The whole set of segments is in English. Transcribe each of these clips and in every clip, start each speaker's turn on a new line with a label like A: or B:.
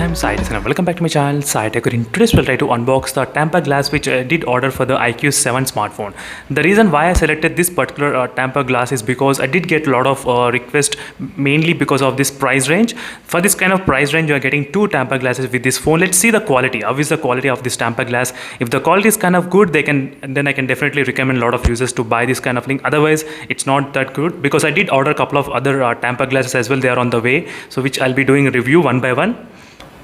A: I'm Sai and welcome back to my channel Sai Tech. In today's we'll try to unbox the Tampa Glass which I did order for the iQOO 7 smartphone. The reason why I selected this particular Tampa Glass is because I did get a lot of requests, mainly because of this price range. For this kind of price range you are getting two Tampa glasses with this phone. Let's see the quality. How is the quality of this Tampa Glass? If the quality is kind of good, then I can definitely recommend a lot of users to buy this kind of thing. Otherwise it's not that good, because I did order a couple of other Tampa glasses as well. They are on the way, so which I'll be doing a review one by one.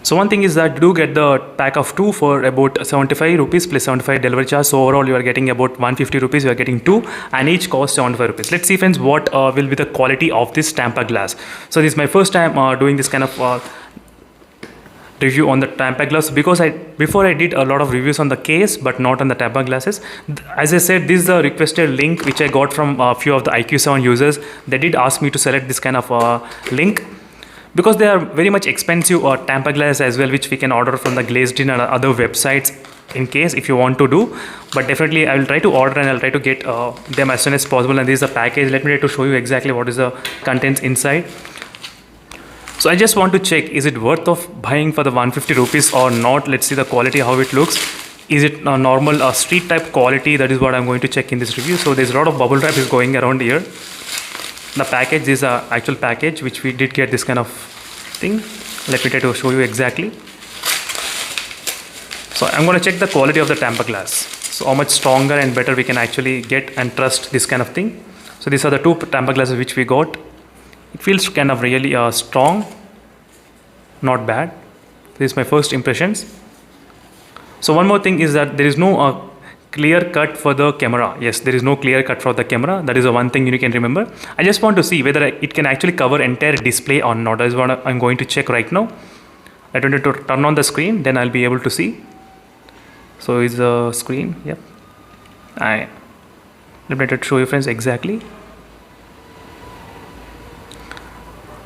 A: So one thing is that do get the pack of two for about 75 rupees plus 75 delivery charge. So overall you are getting about 150 rupees. You are getting two and each costs 75 rupees. Let's see friends what will be the quality of this Tampa Glass. So this is my first time doing this kind of review on the Tampa Glass, because before I did a lot of reviews on the case but not on the Tampa glasses. As I said, this is the requested link which I got from a few of the iQOO 7 users. They did ask me to select this kind of link, because they are very much expensive Tampa Glass as well, which we can order from the Glazed-In and other websites in case if you want to do. But definitely I will try to order and I'll try to get them as soon as possible. And this is the package. Let me try to show you exactly what is the contents inside. So I just want to check, is it worth of buying for the 150 rupees or not? Let's see the quality, how it looks. Is it a normal street type quality? That is what I'm going to check in this review. So there's a lot of bubble wrap is going around here. The package is a actual package which we did get this kind of thing. Let me try to show you exactly. So I'm going to check the quality of the Tampa Glass. So how much stronger and better we can actually get and trust this kind of thing. So these are the two Tampa glasses which we got. It feels kind of really strong, not bad. This is my first impressions. So one more thing is that there is no clear cut for the camera. Yes, there is no clear cut for the camera. That is the one thing you can remember. I just want to see whether it can actually cover entire display or not. That is what I'm going to check right now. I don't need to turn on the screen, then I'll be able to see. So is the screen, yep. Let me try to show you friends exactly.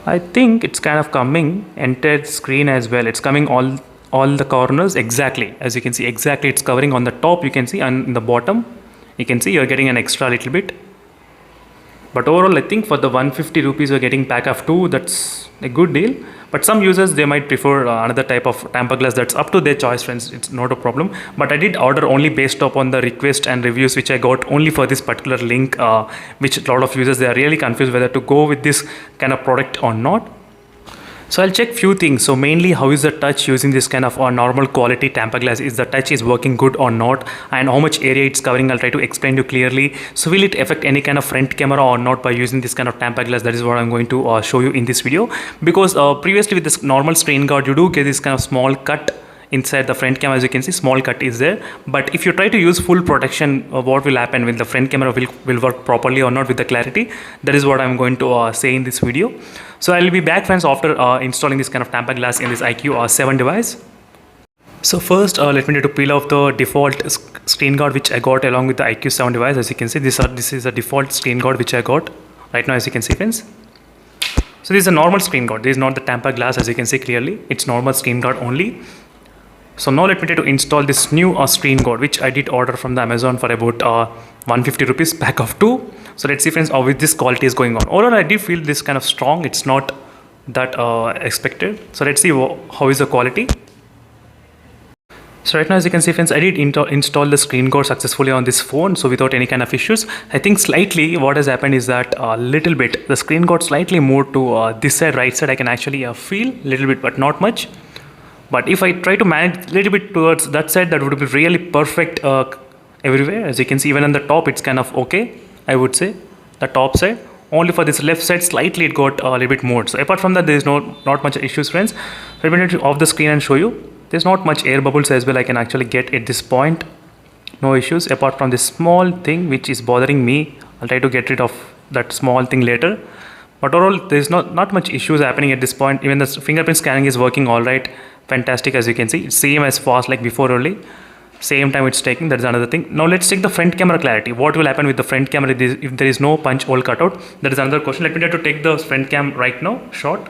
A: I think it's kind of coming entire screen as well. It's coming all the corners exactly. As you can see, exactly it's covering on the top, you can see, and in the bottom you can see you're getting an extra little bit. But overall I think for the 150 rupees you're getting pack of two. That's a good deal. But some users, they might prefer another type of Tampa Glass. That's up to their choice friends, it's not a problem. But I did order only based upon the request and reviews which I got only for this particular link, which a lot of users, they are really confused whether to go with this kind of product or not. So I'll check few things. So mainly, how is the touch using this kind of normal quality Tampa Glass? Is the touch is working good or not? And how much area it's covering? I'll try to explain to you clearly. So will it affect any kind of front camera or not by using this kind of Tampa Glass? That is what I'm going to show you in this video. Because previously with this normal screen guard, you do get this kind of small cut inside the front camera. As you can see, small cut is there. But if you try to use full protection, what will happen when the front camera will work properly or not with the clarity? That is what I'm going to say in this video. So I'll be back friends after installing this kind of Tampa Glass in this iQOO 7 device. So first let me try to peel off the default screen guard which I got along with the iQOO 7 device. As you can see, this is a default screen guard which I got right now, as you can see friends. So this is a normal screen guard. This is not the Tampa Glass, as you can see clearly. It's normal screen guard only. So now let me try to install this new screen guard which I did order from the Amazon for about 150 rupees pack of two. So let's see friends how this quality is going on. Overall I do feel this kind of strong. It's not that expected. So let's see how is the quality. So right now, as you can see friends, I did install the screen guard successfully on this phone, so without any kind of issues. I think slightly what has happened is that a little bit the screen guard slightly moved to this side, right side. I can actually feel a little bit, but not much. But if I try to manage a little bit towards that side, that would be really perfect everywhere. As you can see, even on the top, it's kind of okay, I would say. The top side. Only for this left side, slightly it got a little bit more. So apart from that, there is not much issues, friends. So let me off the screen and show you. There's not much air bubbles as well I can actually get at this point. No issues apart from this small thing which is bothering me. I'll try to get rid of that small thing later. But overall, there's not much issues happening at this point. Even the fingerprint scanning is working all right. Fantastic, as you can see. It's same as fast like before only. Same time it's taking. That's another thing. Now let's check the front camera clarity. What will happen with the front camera if there is no punch hole cutout? That is another question. Let me try to take the front cam right now. Shot.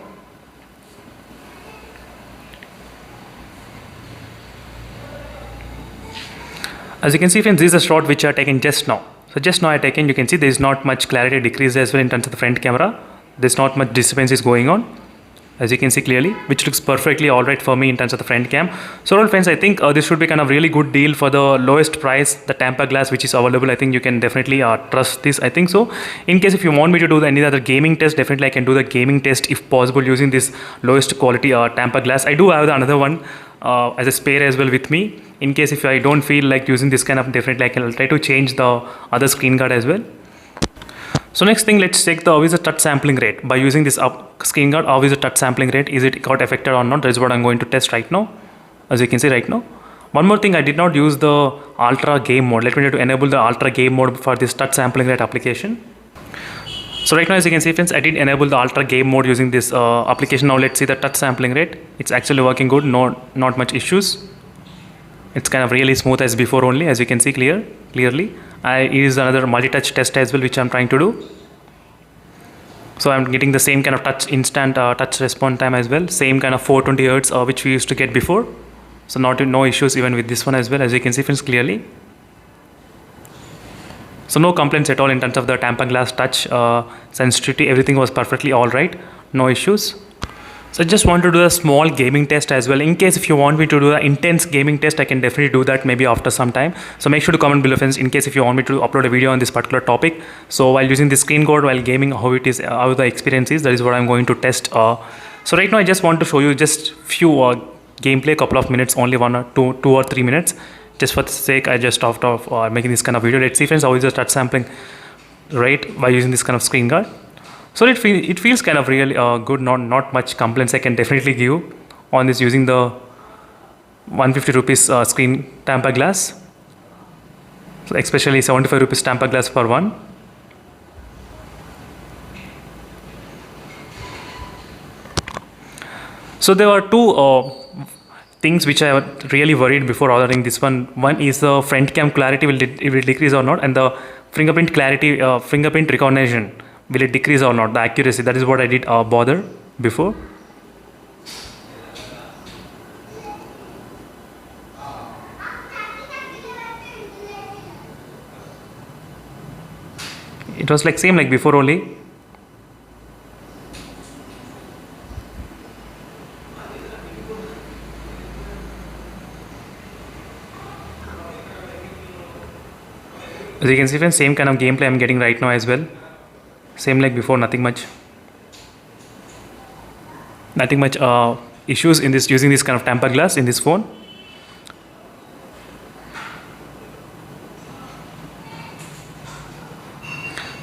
A: As you can see friends, this is a shot which I taken just now. So just now I taken, you can see there is not much clarity decrease as well in terms of the front camera. There's not much disturbance is going on. as you can see clearly, which looks perfectly alright for me in terms of the front cam. So all friends, I think this should be kind of really good deal for the lowest price, the Tampa glass which is available. I think you can definitely trust this, I think so. In case if you want me to do any other gaming test, definitely I can do the gaming test if possible using this lowest quality Tampa glass. I do have another one as a spare as well with me. In case if I don't feel like using this kind of, definitely I can try to change the other screen guard as well. So next thing, let's check how is the touch sampling rate. By using this screen guard, how is the touch sampling rate? Is it got affected or not? That is what I'm going to test right now. As you can see right now. One more thing, I did not use the ultra game mode. Let me try to enable the ultra game mode for this touch sampling rate application. So right now, as you can see friends, I did enable the ultra game mode using this application. Now let's see the touch sampling rate. It's actually working good, not much issues. It's kind of really smooth as before only, as you can see clearly. I use another multi-touch test as well, which I'm trying to do. So I'm getting the same kind of instant touch response time as well. Same kind of 420 Hz which we used to get before. So no issues even with this one as well, as you can see friends clearly. So no complaints at all in terms of the Tampa glass touch sensitivity. Everything was perfectly alright. No issues. So I just want to do a small gaming test as well. In case if you want me to do an intense gaming test, I can definitely do that maybe after some time. So make sure to comment below friends in case if you want me to upload a video on this particular topic. So while using the screen guard while gaming, how the experience is, that is what I'm going to test. So right now I just want to show you just few gameplay, couple of minutes, only 2 or 3 minutes. Just for the sake, I just stopped off making this kind of video. Let's see friends how is the touch sampling rate by using this kind of screen guard. So it feels kind of really good, not much complaints I can definitely give on this using the 150 rupees screen Tampa glass. So especially 75 rupees Tampa glass for one. So there were two things which I was really worried before ordering this one. One is the front cam clarity, will it decrease or not, and the fingerprint clarity, fingerprint recognition, will it decrease or not, the accuracy. That is what I did bother before. It was like same like before only. As you can see friends, same kind of gameplay I'm getting right now as well. Same like before, nothing much issues in this using this kind of Tampa glass in this phone.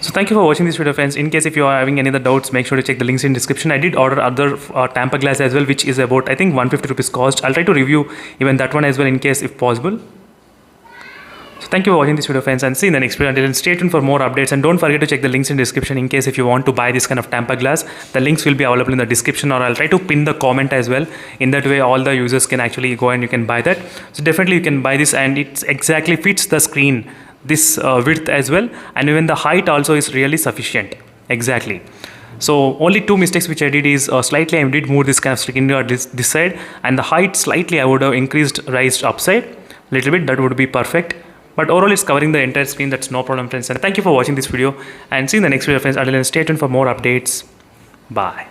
A: So thank you for watching this video friends. In case if you are having any other doubts, make sure to check the links in description. I did order other Tampa glass as well, which is about I think 150 rupees cost. I'll try to review even that one as well in case if possible. So thank you for watching this video friends, and see you in the next video. Until then, stay tuned for more updates, and don't forget to check the links in description in case if you want to buy this kind of Tampa glass. The links will be available in the description, or I'll try to pin the comment as well. In that way all the users can actually go and you can buy that. So definitely you can buy this, and it exactly fits the screen, this width as well, and even the height also is really sufficient. Exactly. So only two mistakes which I did is slightly I did move this kind of screen guard this side, and the height slightly I would have raised upside little bit. That would be perfect. But overall it's covering the entire screen. That's no problem friends, and thank you for watching this video, and see you in the next video friends. Until then, stay tuned for more updates. Bye.